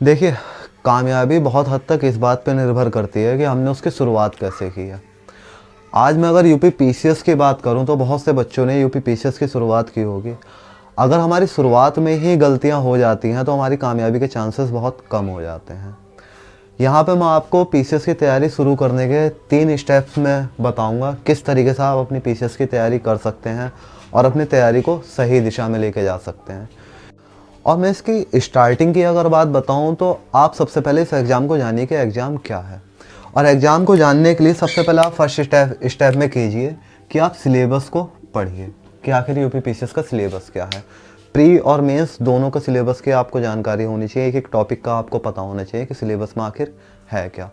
देखिए, कामयाबी बहुत हद तक इस बात पे निर्भर करती है कि हमने उसकी शुरुआत कैसे की है। आज मैं अगर यूपी पीसीएस की बात करूं तो बहुत से बच्चों ने यूपी पीसीएस की शुरुआत की होगी। अगर हमारी शुरुआत में ही गलतियां हो जाती हैं तो हमारी कामयाबी के चांसेस बहुत कम हो जाते हैं। यहाँ पे मैं आपको पीसीएस की तैयारी शुरू करने के 3 स्टेप्स में बताऊंगा किस तरीके से आप अपनी पीसीएस की तैयारी कर सकते हैं और अपनी तैयारी को सही दिशा में लेके जा सकते हैं। और मैं इसकी स्टार्टिंग की अगर बात बताऊं तो आप सबसे पहले इस एग्ज़ाम को जानिए कि एग्ज़ाम क्या है। और एग्ज़ाम को जानने के लिए सबसे पहले आप फर्स्ट स्टेप में कीजिए कि आप सिलेबस को पढ़िए कि आखिर यूपी पीसीएस का सिलेबस क्या है। प्री और मेंस दोनों का सिलेबस की आपको जानकारी होनी चाहिए, एक एक टॉपिक का आपको पता होना चाहिए कि सिलेबस में आखिर है क्या।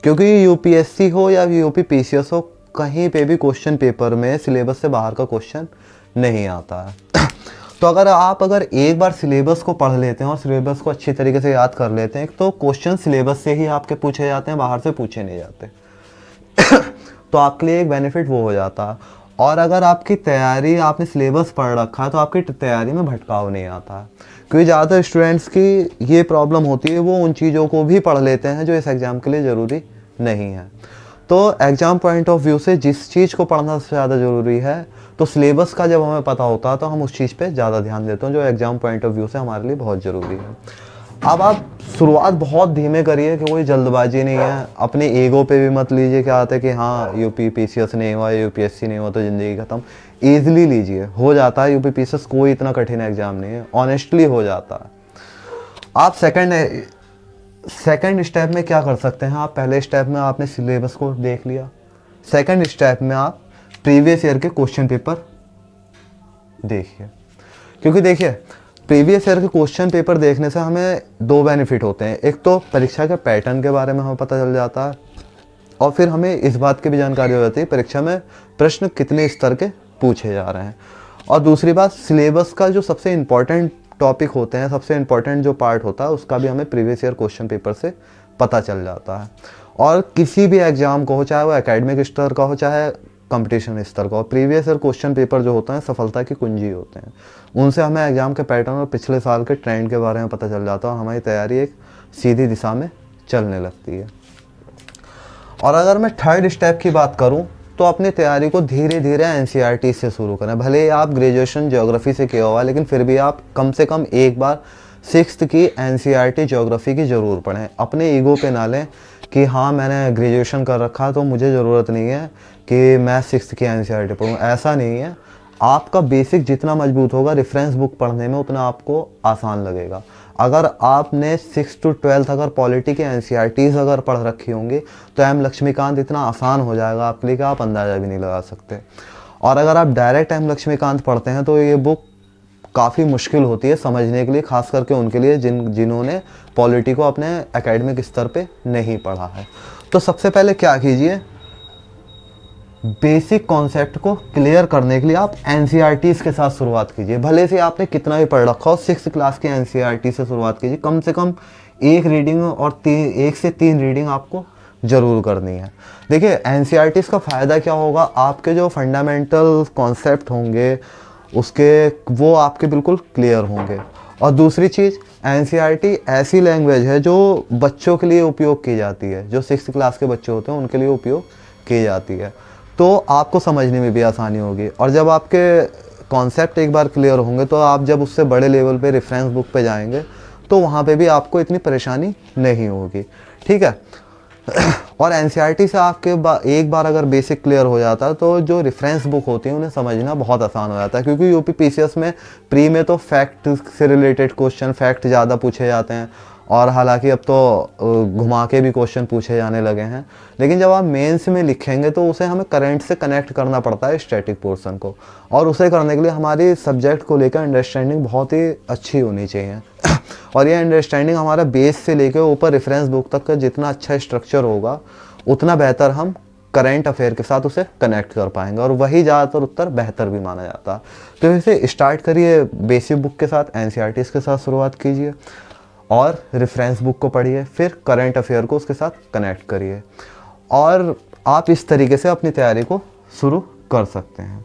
क्योंकि यूपीएससी हो या यूपी पीसीएस हो, कहीं पे भी क्वेश्चन पेपर में सिलेबस से बाहर का क्वेश्चन नहीं आता है। तो अगर एक बार सिलेबस को पढ़ लेते हैं और सिलेबस को अच्छी तरीके से याद कर लेते हैं तो क्वेश्चन सिलेबस से ही आपके पूछे जाते हैं, बाहर से पूछे नहीं जाते। तो आपके लिए एक बेनिफिट वो हो जाता है। और अगर आपकी तैयारी, आपने सिलेबस पढ़ रखा है तो आपकी तैयारी में भटकाव नहीं आता है। क्योंकि ज़्यादातर स्टूडेंट्स की ये प्रॉब्लम होती है, वो उन चीज़ों को भी पढ़ लेते हैं जो इस एग्ज़ाम के लिए ज़रूरी नहीं है। तो एग्ज़ाम पॉइंट ऑफ व्यू से जिस चीज़ को पढ़ना सबसे ज़्यादा ज़रूरी है, तो सिलेबस का जब हमें पता होता है तो हम उस चीज़ पे ज़्यादा ध्यान देते हैं जो एग्ज़ाम पॉइंट ऑफ व्यू से हमारे लिए बहुत ज़रूरी है। अब आप शुरुआत बहुत धीमे करिए कि कोई जल्दबाजी नहीं है। अपने ईगो पे भी मत लीजिए क्या आता है कि हाँ यूपी पीसीएस नहीं हुआ, यूपीएससी नहीं हुआ तो ज़िंदगी ख़त्म। ईजिली लीजिए, हो जाता है। यूपी पीसीएस कोई इतना कठिन एग्ज़ाम नहीं है, ऑनेस्टली हो जाता है। आप सेकंड स्टेप में क्या कर सकते हैं, आप पहले स्टेप में आपने सिलेबस को देख लिया, सेकंड स्टेप में आप प्रीवियस ईयर के क्वेश्चन पेपर देखिए। क्योंकि देखिए, प्रीवियस ईयर के क्वेश्चन पेपर देखने से हमें 2 बेनिफिट होते हैं। एक तो परीक्षा के पैटर्न के बारे में हमें पता चल जाता है और फिर हमें इस बात की भी जानकारी हो जाती है परीक्षा में प्रश्न कितने स्तर के पूछे जा रहे हैं। और दूसरी बात, सिलेबस का जो सबसे इम्पॉर्टेंट टॉपिक होते हैं, सबसे इम्पॉर्टेंट जो पार्ट होता है उसका भी हमें प्रीवियस ईयर क्वेश्चन पेपर से पता चल जाता है। और किसी भी एग्ज़ाम को हो, चाहे वो एकेडमिक स्तर का हो चाहे कंपटीशन स्तर का हो, प्रीवियस ईयर क्वेश्चन पेपर जो होते हैं सफलता की कुंजी होते हैं। उनसे हमें एग्ज़ाम के पैटर्न और पिछले साल के ट्रेंड के बारे में पता चल जाता है और हमारी तैयारी एक सीधी दिशा में चलने लगती है। और अगर मैं थर्ड स्टेप की बात करूं तो अपनी तैयारी को धीरे धीरे एनसीईआरटी से शुरू करें। भले ही आप ग्रेजुएशन ज्योग्राफी से किया हुआ, लेकिन फिर भी आप कम से कम एक बार 6th की एनसीईआरटी ज्योग्राफी की ज़रूर पढ़ें। अपने ईगो पे ना लें कि हाँ मैंने ग्रेजुएशन कर रखा तो मुझे ज़रूरत नहीं है कि मैं 6th की एनसीईआरटी पढ़ूँ। ऐसा नहीं है। आपका बेसिक जितना मजबूत होगा, रेफरेंस बुक पढ़ने में उतना आपको आसान लगेगा। अगर आपने 6 to 12 अगर पॉलिटी के एनसीईआरटीज़ अगर पढ़ रखी होंगी तो एम लक्ष्मीकांत इतना आसान हो जाएगा आपके लिए कि आप अंदाज़ा भी नहीं लगा सकते। और अगर आप डायरेक्ट एम लक्ष्मीकांत पढ़ते हैं तो ये बुक काफ़ी मुश्किल होती है समझने के लिए, खास करके उनके लिए जिन्होंने पॉलिटी को अपने एकेडमिक स्तर पे नहीं पढ़ा है। तो सबसे पहले क्या कीजिए, बेसिक कॉन्सेप्ट को क्लियर करने के लिए आप एनसीईआरटीज़ के साथ शुरुआत कीजिए। भले से आपने कितना भी पढ़ रखा हो, 6th क्लास के एनसीईआरटी से शुरुआत कीजिए। कम से कम 1 रीडिंग और 1 से 3 रीडिंग आपको ज़रूर करनी है। देखिए, एनसीईआरटीज़ का फ़ायदा क्या होगा, आपके जो फंडामेंटल कॉन्सेप्ट होंगे वो आपके बिल्कुल क्लियर होंगे। और दूसरी चीज़, एनसीईआरटी ऐसी लैंग्वेज है जो बच्चों के लिए उपयोग की जाती है, जो 6th क्लास के बच्चे होते हैं उनके लिए उपयोग की जाती है। तो आपको समझने में भी आसानी होगी। और जब आपके कॉन्सेप्ट एक बार क्लियर होंगे तो आप जब उससे बड़े लेवल पे रेफरेंस बुक पे जाएंगे तो वहाँ पे भी आपको इतनी परेशानी नहीं होगी। ठीक है। और एनसीईआरटी से आपके एक बार अगर बेसिक क्लियर हो जाता है तो जो रेफरेंस बुक होती है उन्हें समझना बहुत आसान हो जाता है। क्योंकि यूपी पीसीएस में प्री में तो फैक्ट से रिलेटेड क्वेश्चन, फैक्ट ज़्यादा पूछे जाते हैं और हालांकि अब तो घुमा के भी क्वेश्चन पूछे जाने लगे हैं। लेकिन जब आप मेंस में लिखेंगे तो उसे हमें करंट से कनेक्ट करना पड़ता है, स्टैटिक पोर्शन को। और उसे करने के लिए हमारी सब्जेक्ट को लेकर अंडरस्टैंडिंग बहुत ही अच्छी होनी चाहिए। और ये अंडरस्टैंडिंग हमारा बेस से लेकर ऊपर रेफरेंस बुक तक का जितना अच्छा स्ट्रक्चर होगा उतना बेहतर हम करंट अफेयर के साथ उसे कनेक्ट कर पाएंगे, और वही ज़्यादातर उत्तर बेहतर भी माना जाता है। तो इसे स्टार्ट करिए बेसिक बुक के साथ, एनसीईआरटीज़ के साथ शुरुआत कीजिए और रेफरेंस बुक को पढ़िए, फिर करंट अफेयर को उसके साथ कनेक्ट करिए और आप इस तरीके से अपनी तैयारी को शुरू कर सकते हैं।